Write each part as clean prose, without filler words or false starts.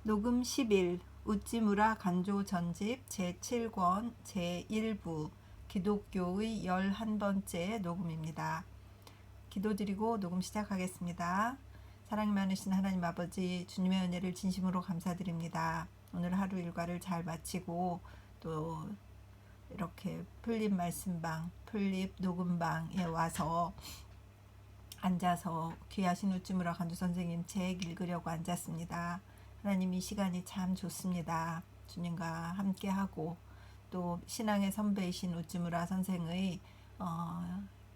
녹음 10일 우찌무라 간조 전집 제7권 제1부 기독교의 11번째 녹음입니다. 기도드리고 녹음 시작하겠습니다. 사랑이 많으신 하나님 아버지, 주님의 은혜를 진심으로 감사드립니다. 오늘 하루 일과를 잘 마치고 또 이렇게 풀립 말씀방, 풀립 녹음방에 와서 앉아서 귀하신 우찌무라 간조 선생님 책 읽으려고 앉았습니다. 하나님, 이 시간이 참 좋습니다. 주님과 함께하고 또 신앙의 선배이신 우찌무라 선생의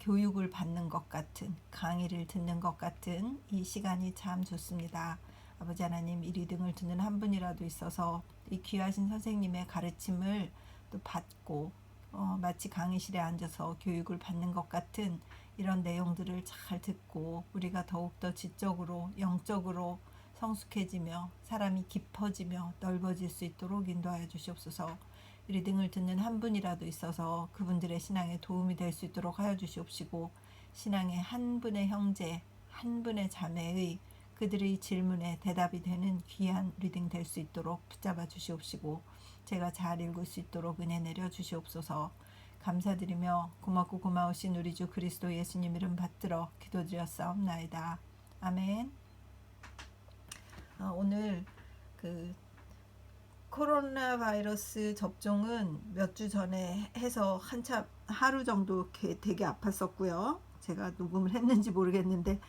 교육을 받는 것 같은, 강의를 듣는 것 같은 이 시간이 참 좋습니다. 아버지 하나님, 이 리딩을 듣는 한 분이라도 있어서 이 귀하신 선생님의 가르침을 또 받고 마치 강의실에 앉아서 교육을 받는 것 같은 이런 내용들을 잘 듣고 우리가 더욱더 지적으로 영적으로 성숙해지며 사람이 깊어지며 넓어질 수 있도록 인도하여 주시옵소서. 리딩을 듣는 한 분이라도 있어서 그분들의 신앙에 도움이 될 수 있도록 하여 주시옵시고, 신앙의 한 분의 형제, 한 분의 자매의 그들의 질문에 대답이 되는 귀한 리딩 될 수 있도록 붙잡아 주시옵시고, 제가 잘 읽을 수 있도록 은혜 내려 주시옵소서. 감사드리며 고맙고 고마우신 우리 주 그리스도 예수님 이름 받들어 기도드렸사옵나이다. 아멘. 오늘 그 코로나 바이러스 접종은 몇 주 전에 해서 한참 하루 정도 되게 아팠었고요. 제가 녹음을 했는지 모르겠는데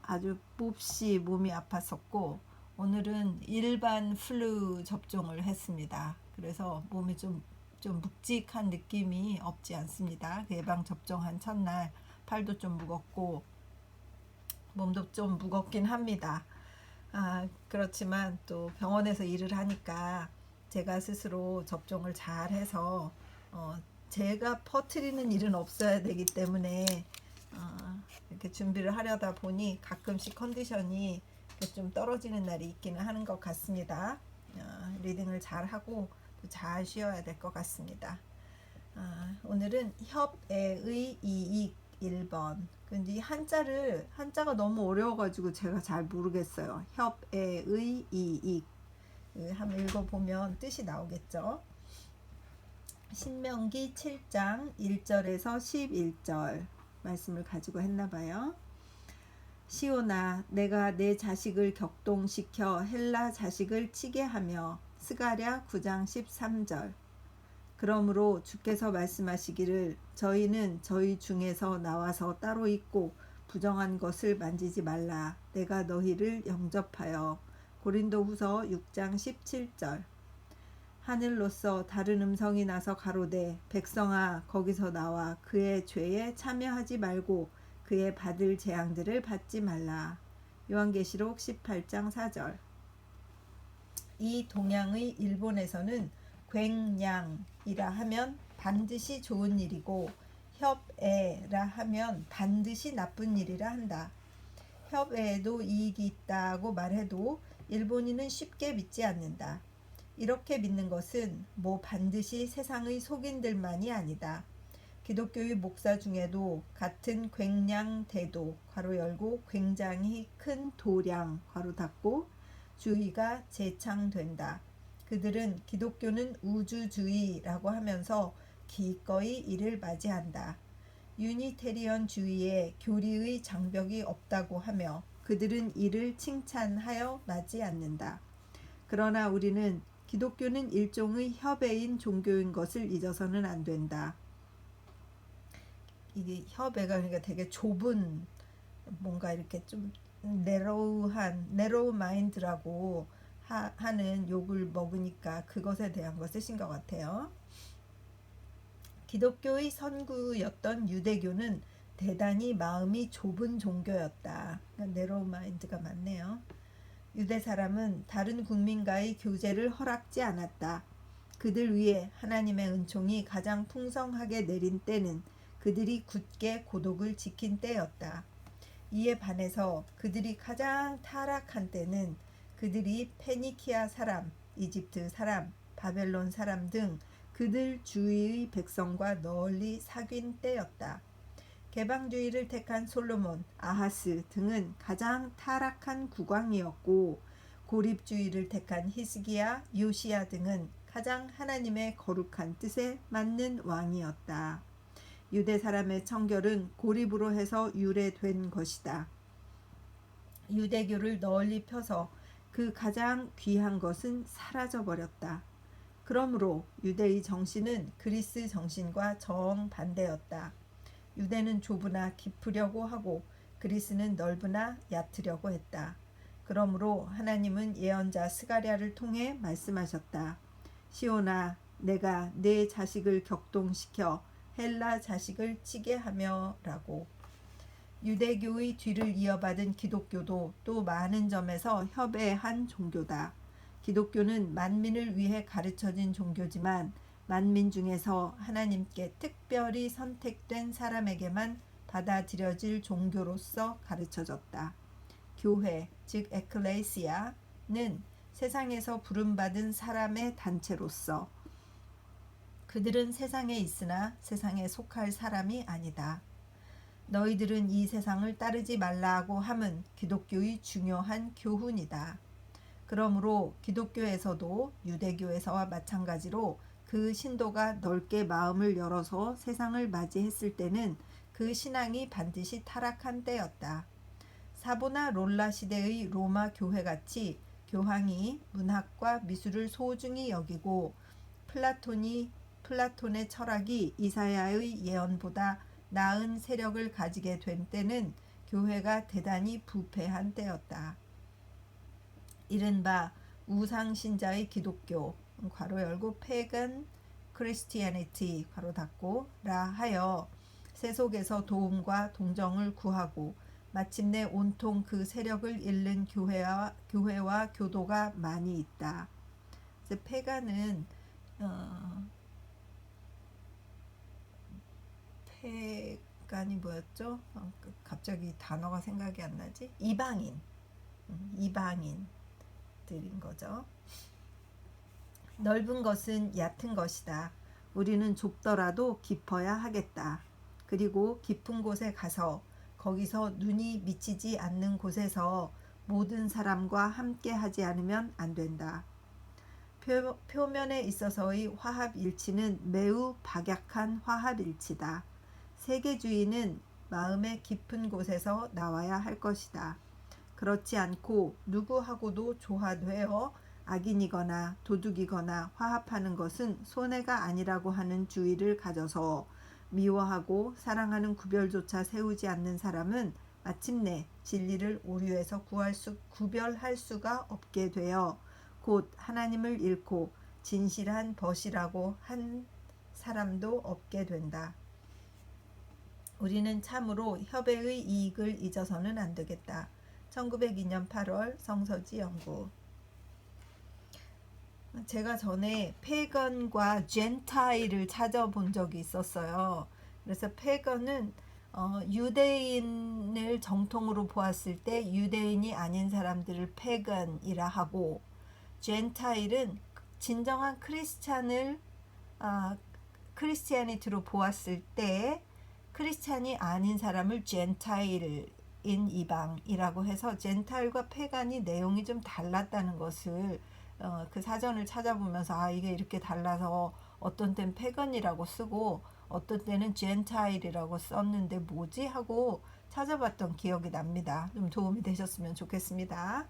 아주 몹시 몸이 아팠었고, 오늘은 일반 플루 접종을 했습니다. 그래서 몸이 좀 묵직한 느낌이 없지 않습니다. 그 예방 접종한 첫날 팔도 좀 무겁고 몸도 좀 무겁긴 합니다. 그렇지만 또 병원에서 일을 하니까 제가 스스로 접종을 잘 해서 제가 퍼뜨리는 일은 없어야 되기 때문에 이렇게 준비를 하려다 보니 가끔씩 컨디션이 좀 떨어지는 날이 있기는 하는 것 같습니다. 리딩을 잘 하고 잘 쉬어야 될 것 같습니다. 오늘은 협애의 이익 1번. 근데 이 한자가 너무 어려워가지고 제가 잘 모르겠어요. 협애의 이익. 한번 읽어보면 뜻이 나오겠죠. 신명기 7장 1절에서 11절 말씀을 가지고 했나봐요. 시온아, 내가 내 자식을 격동시켜 헬라 자식을 치게 하며. 스가랴 9장 13절. 그러므로 주께서 말씀하시기를 저희는 저희 중에서 나와서 따로 있고 부정한 것을 만지지 말라. 내가 너희를 영접하여. 고린도후서 6장 17절. 하늘로서 다른 음성이 나서 가로되 백성아, 거기서 나와 그의 죄에 참여하지 말고 그의 받을 재앙들을 받지 말라. 요한계시록 18장 4절. 이 동양의 일본에서는 괭냥이라 하면 반드시 좋은 일이고 협애라 하면 반드시 나쁜 일이라 한다. 협애에도 이익이 있다고 말해도 일본인은 쉽게 믿지 않는다. 이렇게 믿는 것은 반드시 세상의 속인들만이 아니다. 기독교의 목사 중에도 같은 괭냥대도 괄호 열고 굉장히 큰 도량 괄호 닫고 주의가 재창된다. 그들은 기독교는 우주주의라고 하면서 기꺼이 이를 맞이한다. 유니테리언주의에 교리의 장벽이 없다고 하며 그들은 이를 칭찬하여 맞지 않는다. 그러나 우리는 기독교는 일종의 협애인 종교인 것을 잊어서는 안 된다. 이게 협애가 그러니까 되게 좁은, 뭔가 이렇게 좀 네로우 마인드라고 하는 욕을 먹으니까 그것에 대한 거 쓰신 것 같아요. 기독교의 선구였던 유대교는 대단히 마음이 좁은 종교였다. 네로우 마인드가 맞네요. 유대 사람은 다른 국민과의 교제를 허락지 않았다. 그들 위에 하나님의 은총이 가장 풍성하게 내린 때는 그들이 굳게 고독을 지킨 때였다. 이에 반해서 그들이 가장 타락한 때는 그들이 페니키아 사람, 이집트 사람, 바벨론 사람 등 그들 주위의 백성과 널리 사귄 때였다. 개방주의를 택한 솔로몬, 아하스 등은 가장 타락한 국왕이었고 고립주의를 택한 히스기야, 요시야 등은 가장 하나님의 거룩한 뜻에 맞는 왕이었다. 유대 사람의 청결은 고립으로 해서 유래된 것이다. 유대교를 널리 펴서 그 가장 귀한 것은 사라져버렸다. 그러므로 유대의 정신은 그리스 정신과 정반대였다. 유대는 좁으나 깊으려고 하고 그리스는 넓으나 얕으려고 했다. 그러므로 하나님은 예언자 스가랴를 통해 말씀하셨다. 시온아, 내가 내 자식을 격동시켜 헬라 자식을 치게 하며 라고. 유대교의 뒤를 이어받은 기독교도 또 많은 점에서 협회한 종교다. 기독교는 만민을 위해 가르쳐진 종교지만 만민 중에서 하나님께 특별히 선택된 사람에게만 받아들여질 종교로서 가르쳐졌다. 교회, 즉 에클레시아는 세상에서 부름받은 사람의 단체로서 그들은 세상에 있으나 세상에 속할 사람이 아니다. 너희들은 이 세상을 따르지 말라고 함은 기독교의 중요한 교훈이다. 그러므로 기독교에서도 유대교에서와 마찬가지로 그 신도가 넓게 마음을 열어서 세상을 맞이했을 때는 그 신앙이 반드시 타락한 때였다. 사보나 롤라 시대의 로마 교회같이 교황이 문학과 미술을 소중히 여기고 플라톤의 철학이 이사야의 예언보다 나은 세력을 가지게 된 때는 교회가 대단히 부패한 때였다. 이른바 우상신자의 기독교 괄호 열고 pagan Christianity 괄호 닫고 라 하여 세속에서 도움과 동정을 구하고 마침내 온통 그 세력을 잃는 교회와 교도가 많이 있다. 페간은 페간이 뭐였죠? 갑자기 단어가 생각이 안 나지? 이방인들인 거죠. 넓은 것은 얕은 것이다. 우리는 좁더라도 깊어야 하겠다. 그리고 깊은 곳에 가서 거기서 눈이 미치지 않는 곳에서 모든 사람과 함께 하지 않으면 안 된다. 표면에 있어서의 화합일치는 매우 박약한 화합일치다. 세계주의는 마음의 깊은 곳에서 나와야 할 것이다. 그렇지 않고 누구하고도 조화되어 악인이거나 도둑이거나 화합하는 것은 손해가 아니라고 하는 주의를 가져서 미워하고 사랑하는 구별조차 세우지 않는 사람은 마침내 진리를 오류에서 구별할 수가 없게 되어 곧 하나님을 잃고 진실한 벗이라고 한 사람도 없게 된다. 우리는 참으로 협회의 이익을 잊어서는 안 되겠다. 1902년 8월 성서지 연구. 제가 전에 페건과 젠타일을 찾아본 적이 있었어요. 그래서 페건은 유대인을 정통으로 보았을 때 유대인이 아닌 사람들을 페건이라 하고, 젠타일은 진정한 크리스티아니티로 보았을 때 크리스찬이 아닌 사람을 젠타일인 이방이라고 해서 젠타일과 페간이 내용이 좀 달랐다는 것을 그 사전을 찾아보면서 이게 이렇게 달라서 어떤 때는 페건이라고 쓰고 어떤 때는 젠타일이라고 썼는데 뭐지 하고 찾아봤던 기억이 납니다. 좀 도움이 되셨으면 좋겠습니다.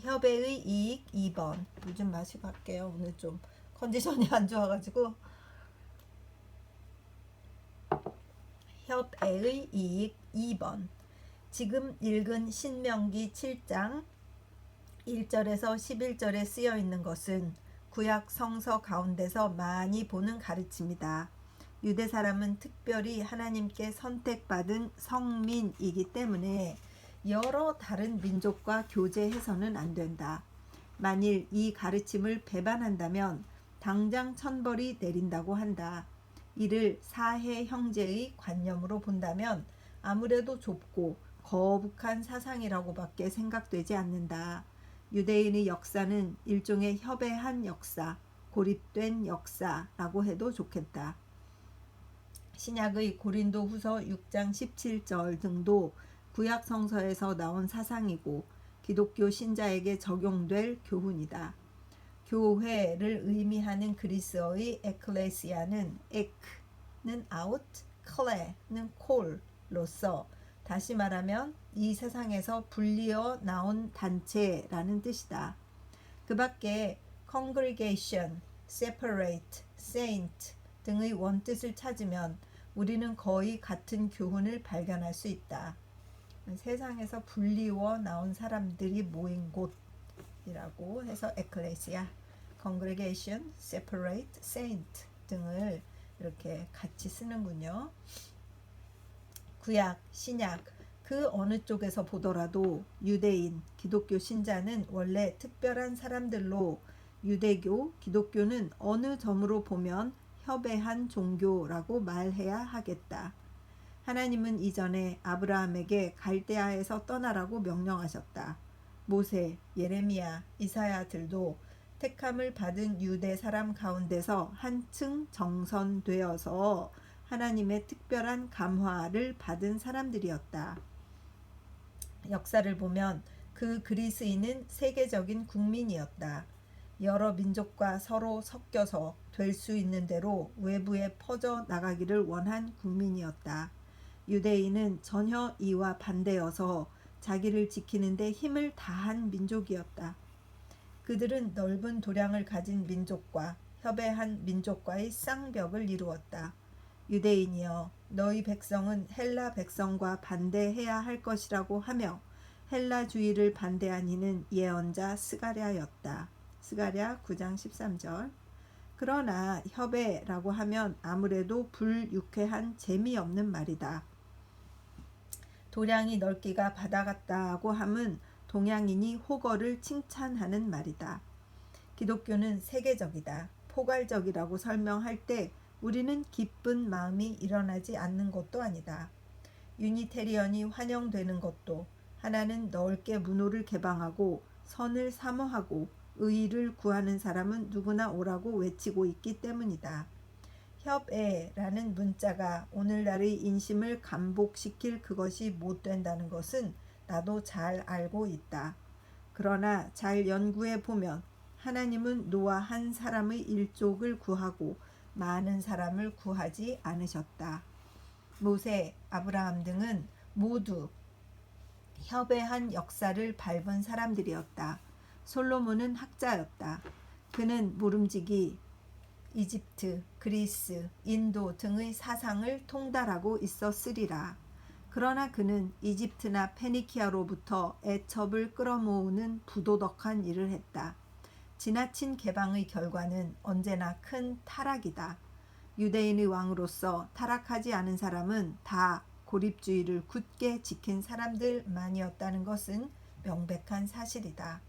협회의 이익 2번. 물 좀 마시고 할게요. 오늘 좀 컨디션이 안 좋아가지고. 협회의 이익 2번. 지금 읽은 신명기 7장 1절에서 11절에 쓰여 있는 것은 구약 성서 가운데서 많이 보는 가르침이다. 유대 사람은 특별히 하나님께 선택받은 성민이기 때문에 여러 다른 민족과 교제해서는 안 된다. 만일 이 가르침을 배반한다면 당장 천벌이 내린다고 한다. 이를 사해 형제의 관념으로 본다면 아무래도 좁고 거북한 사상이라고밖에 생각되지 않는다. 유대인의 역사는 일종의 협회한 역사, 고립된 역사라고 해도 좋겠다. 신약의 고린도 후서 6장 17절 등도 구약 성서에서 나온 사상이고 기독교 신자에게 적용될 교훈이다. 교회를 의미하는 그리스어의 에클레시아는 ek는 out, kle는 콜로서 다시 말하면 이 세상에서 분리어 나온 단체라는 뜻이다. 그 밖에 congregation, separate, saint 등의 원뜻을 찾으면 우리는 거의 같은 교훈을 발견할 수 있다. 세상에서 분리어 나온 사람들이 모인 곳이라고 해서 에클레시아, congregation, separate, saint 등을 이렇게 같이 쓰는군요. 구약, 신약 그 어느 쪽에서 보더라도 유대인, 기독교 신자는 원래 특별한 사람들로 유대교, 기독교는 어느 점으로 보면 협회한 종교라고 말해야 하겠다. 하나님은 이전에 아브라함에게 갈대아에서 떠나라고 명령하셨다. 모세, 예레미야, 이사야들도 택함을 받은 유대 사람 가운데서 한층 정선되어서 하나님의 특별한 감화를 받은 사람들이었다. 역사를 보면 그 그리스인은 세계적인 국민이었다. 여러 민족과 서로 섞여서 될 수 있는 대로 외부에 퍼져 나가기를 원한 국민이었다. 유대인은 전혀 이와 반대여서 자기를 지키는 데 힘을 다한 민족이었다. 그들은 넓은 도량을 가진 민족과 협회한 민족과의 쌍벽을 이루었다. 유대인이여, 너희 백성은 헬라 백성과 반대해야 할 것이라고 하며 헬라주의를 반대한 이는 예언자 스가랴였다. 스가랴 9장 13절. 그러나 협회라고 하면 아무래도 불유쾌한 재미없는 말이다. 도량이 넓기가 바다 같다고 함은 동양인이 호거를 칭찬하는 말이다. 기독교는 세계적이다. 포괄적이라고 설명할 때 우리는 기쁜 마음이 일어나지 않는 것도 아니다. 유니테리언이 환영되는 것도 하나는 넓게 문호를 개방하고 선을 사모하고 의의를 구하는 사람은 누구나 오라고 외치고 있기 때문이다. 협회라는 문자가 오늘날의 인심을 감복시킬 그것이 못 된다는 것은 나도 잘 알고 있다. 그러나 잘 연구해 보면 하나님은 노아 한 사람의 일족을 구하고 많은 사람을 구하지 않으셨다. 모세, 아브라함 등은 모두 협회한 역사를 밟은 사람들이었다. 솔로몬은 학자였다. 그는 모름지기 이집트, 그리스, 인도 등의 사상을 통달하고 있었으리라. 그러나 그는 이집트나 페니키아로부터 애첩을 끌어모으는 부도덕한 일을 했다. 지나친 개방의 결과는 언제나 큰 타락이다. 유대인의 왕으로서 타락하지 않은 사람은 다 고립주의를 굳게 지킨 사람들만이었다는 것은 명백한 사실이다.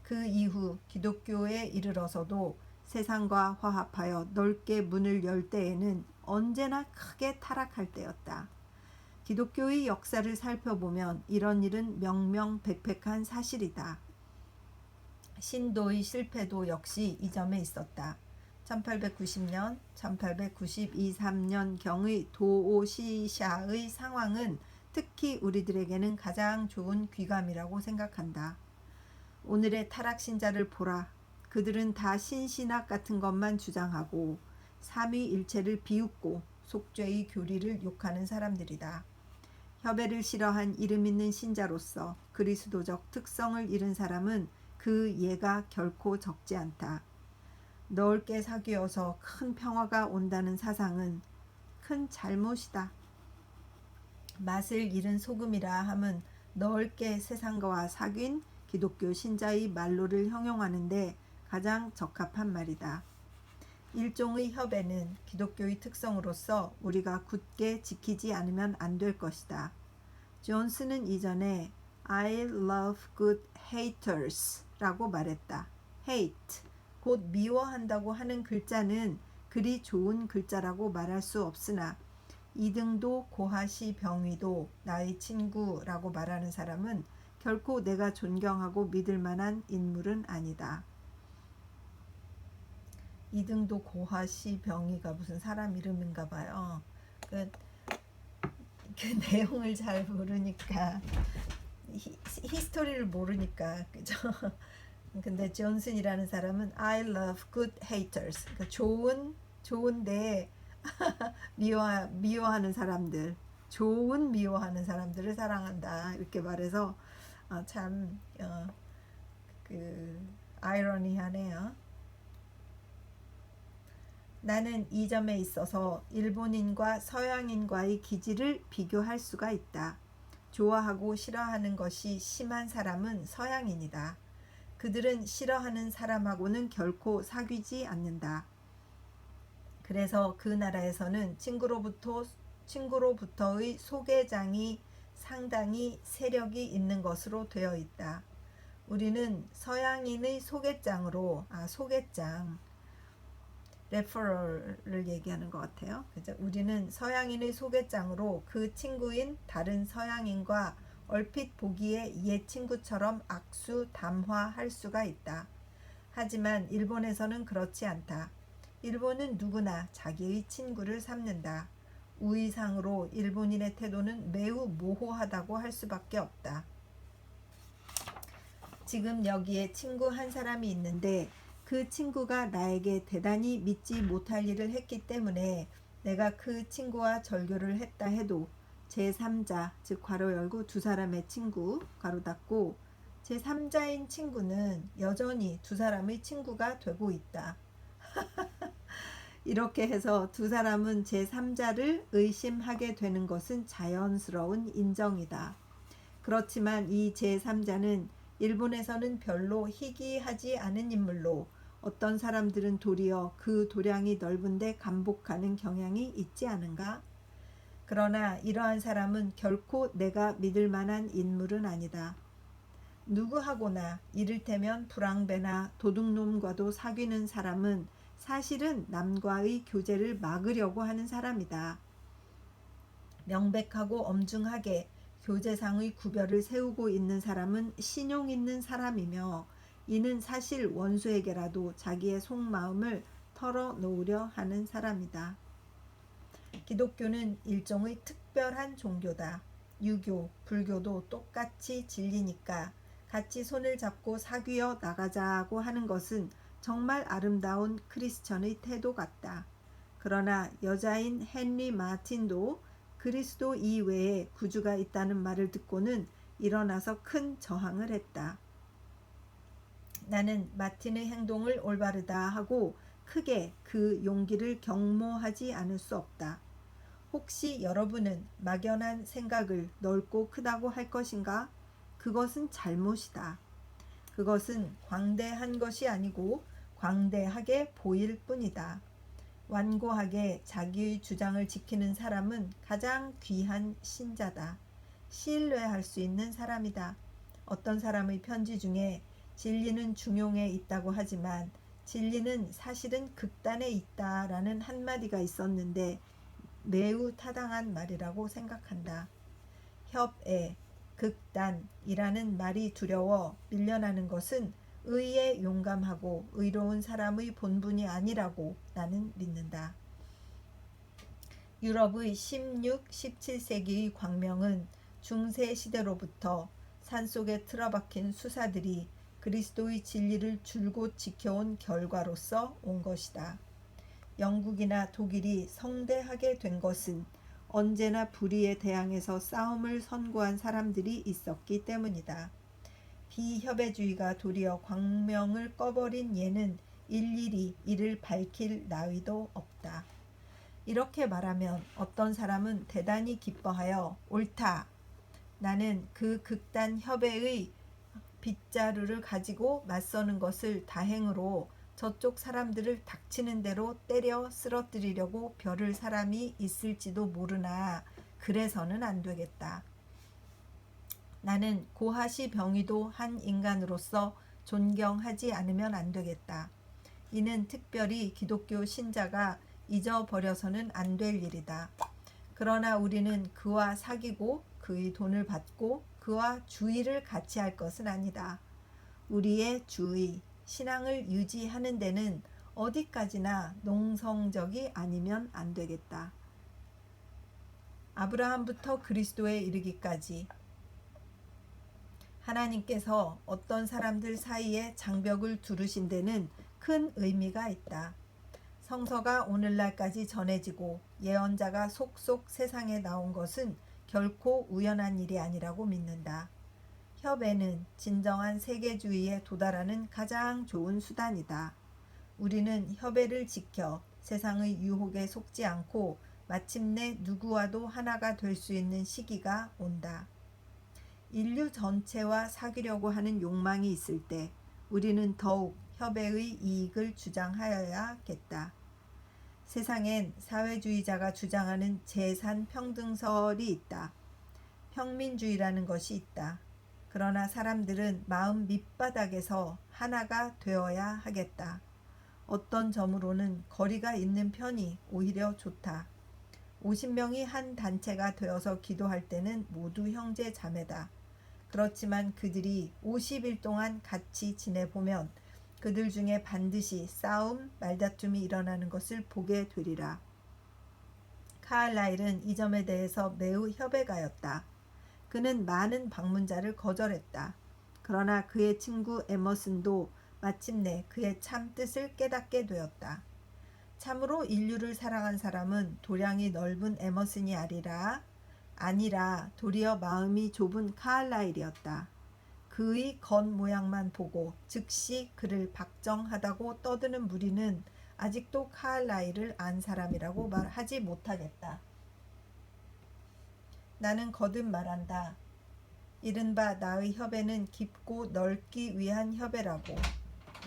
그 이후 기독교에 이르러서도 세상과 화합하여 넓게 문을 열 때에는 언제나 크게 타락할 때였다. 기독교의 역사를 살펴보면 이런 일은 명명백백한 사실이다. 신도의 실패도 역시 이 점에 있었다. 1890년, 1892~3년경의 도오시샤의 상황은 특히 우리들에게는 가장 좋은 귀감이라고 생각한다. 오늘의 타락신자를 보라. 그들은 다 신신학 같은 것만 주장하고 삼위일체를 비웃고 속죄의 교리를 욕하는 사람들이다. 협회를 싫어한 이름 있는 신자로서 그리스도적 특성을 잃은 사람은 그 예가 결코 적지 않다. 넓게 사귀어서 큰 평화가 온다는 사상은 큰 잘못이다. 맛을 잃은 소금이라 함은 넓게 세상과 사귄 기독교 신자의 말로를 형용하는데 가장 적합한 말이다. 일종의 협회는 기독교의 특성으로서 우리가 굳게 지키지 않으면 안 될 것이다. 존스는 이전에 I love good haters 라고 말했다. hate, 곧 미워한다고 하는 글자는 그리 좋은 글자라고 말할 수 없으나 이등도 고하시 병위도 나의 친구라고 말하는 사람은 결코 내가 존경하고 믿을 만한 인물은 아니다. 이등도 고하시 병위가 무슨 사람 이름인가 봐요. 그 내용을 잘 모르니까 히스토리를 모르니까 그죠? 근데 존슨이라는 사람은 I love good haters. 그러니까 좋은데 미워하는 사람들, 좋은 미워하는 사람들을 사랑한다 이렇게 말해서 참 아이러니하네요. 나는 이 점에 있어서 일본인과 서양인과의 기질을 비교할 수가 있다. 좋아하고 싫어하는 것이 심한 사람은 서양인이다. 그들은 싫어하는 사람하고는 결코 사귀지 않는다. 그래서 그 나라에서는 친구로부터의 소개장이 상당히 세력이 있는 것으로 되어 있다. 우리는 서양인의 소개장으로 소개장 레퍼럴을 얘기하는 것 같아요. 그죠? 우리는 서양인의 소개장으로 그 친구인 다른 서양인과 얼핏 보기에 옛 친구처럼 악수 담화할 수가 있다. 하지만 일본에서는 그렇지 않다. 일본은 누구나 자기의 친구를 삼는다. 우의상으로 일본인의 태도는 매우 모호하다고 할 수밖에 없다. 지금 여기에 친구 한 사람이 있는데 그 친구가 나에게 대단히 믿지 못할 일을 했기 때문에 내가 그 친구와 절교를 했다 해도 제3자, 즉 괄호 열고 두 사람의 친구, 괄호 닫고 제3자인 친구는 여전히 두 사람의 친구가 되고 있다. 이렇게 해서 두 사람은 제3자를 의심하게 되는 것은 자연스러운 인정이다. 그렇지만 이 제3자는 일본에서는 별로 희귀하지 않은 인물로 어떤 사람들은 도리어 그 도량이 넓은데 감복하는 경향이 있지 않은가? 그러나 이러한 사람은 결코 내가 믿을 만한 인물은 아니다. 누구하고나 이를테면 불황배나 도둑놈과도 사귀는 사람은 사실은 남과의 교제를 막으려고 하는 사람이다. 명백하고 엄중하게 교제상의 구별을 세우고 있는 사람은 신용 있는 사람이며 이는 사실 원수에게라도 자기의 속마음을 털어놓으려 하는 사람이다. 기독교는 일종의 특별한 종교다. 유교, 불교도 똑같이 진리니까 같이 손을 잡고 사귀어 나가자고 하는 것은 정말 아름다운 크리스천의 태도 같다. 그러나 여자인 헨리 마틴도 그리스도 이외에 구주가 있다는 말을 듣고는 일어나서 큰 저항을 했다. 나는 마틴의 행동을 올바르다 하고 크게 그 용기를 경모하지 않을 수 없다. 혹시 여러분은 막연한 생각을 넓고 크다고 할 것인가? 그것은 잘못이다. 그것은 광대한 것이 아니고 광대하게 보일 뿐이다. 완고하게 자기의 주장을 지키는 사람은 가장 귀한 신자다. 신뢰할 수 있는 사람이다. 어떤 사람의 편지 중에 진리는 중용에 있다고 하지만 진리는 사실은 극단에 있다라는 한마디가 있었는데 매우 타당한 말이라고 생각한다. 협애, 극단이라는 말이 두려워 밀려나는 것은 의에 용감하고 의로운 사람의 본분이 아니라고 나는 믿는다. 유럽의 16, 17세기의 광명은 중세 시대로부터 산속에 틀어박힌 수사들이 그리스도의 진리를 줄곧 지켜온 결과로서 온 것이다. 영국이나 독일이 성대하게 된 것은 언제나 불의에 대항해서 싸움을 선고한 사람들이 있었기 때문이다. 비협의주의가 도리어 광명을 꺼버린 예는 일일이 이를 밝힐 나위도 없다. 이렇게 말하면 어떤 사람은 대단히 기뻐하여 옳다. 나는 그 극단 협의의 빗자루를 가지고 맞서는 것을 다행으로 저쪽 사람들을 닥치는 대로 때려 쓰러뜨리려고 벼를 사람이 있을지도 모르나 그래서는 안 되겠다. 나는 고하시 병이도 한 인간으로서 존경하지 않으면 안 되겠다. 이는 특별히 기독교 신자가 잊어버려서는 안 될 일이다. 그러나 우리는 그와 사귀고 그의 돈을 받고 그와 주의를 같이 할 것은 아니다. 우리의 주의, 신앙을 유지하는 데는 어디까지나 농성적이 아니면 안 되겠다. 아브라함부터 그리스도에 이르기까지 하나님께서 어떤 사람들 사이에 장벽을 두르신 데는 큰 의미가 있다. 성서가 오늘날까지 전해지고 예언자가 속속 세상에 나온 것은 결코 우연한 일이 아니라고 믿는다. 협의는 진정한 세계주의에 도달하는 가장 좋은 수단이다. 우리는 협의를 지켜 세상의 유혹에 속지 않고 마침내 누구와도 하나가 될 수 있는 시기가 온다. 인류 전체와 사귀려고 하는 욕망이 있을 때 우리는 더욱 협의의 이익을 주장하여야겠다. 세상엔 사회주의자가 주장하는 재산 평등설이 있다. 평민주의라는 것이 있다. 그러나 사람들은 마음 밑바닥에서 하나가 되어야 하겠다. 어떤 점으로는 거리가 있는 편이 오히려 좋다. 50명이 한 단체가 되어서 기도할 때는 모두 형제 자매다. 그렇지만 그들이 50일 동안 같이 지내보면 그들 중에 반드시 싸움, 말다툼이 일어나는 것을 보게 되리라. 카알라일은 이 점에 대해서 매우 협약하였다. 그는 많은 방문자를 거절했다. 그러나 그의 친구 에머슨도 마침내 그의 참 뜻을 깨닫게 되었다. 참으로 인류를 사랑한 사람은 도량이 넓은 에머슨이 아니라 도리어 마음이 좁은 카알라일이었다. 그의 겉모양만 보고 즉시 그를 박정하다고 떠드는 무리는 아직도 카알라일을 안 사람이라고 말하지 못하겠다. 나는 거듭 말한다. 이른바 나의 협회는 깊고 넓기 위한 협회라고.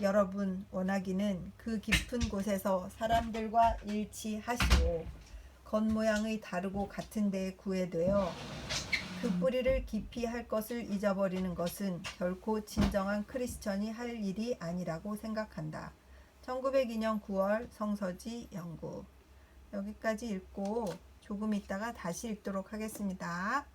여러분 원하기는 그 깊은 곳에서 사람들과 일치하시오. 겉모양의 다르고 같은 데에 구애되어 그 뿌리를 깊이 할 것을 잊어버리는 것은 결코 진정한 크리스천이 할 일이 아니라고 생각한다. 1902년 9월 성서지 연구. 여기까지 읽고 조금 있다가 다시 읽도록 하겠습니다.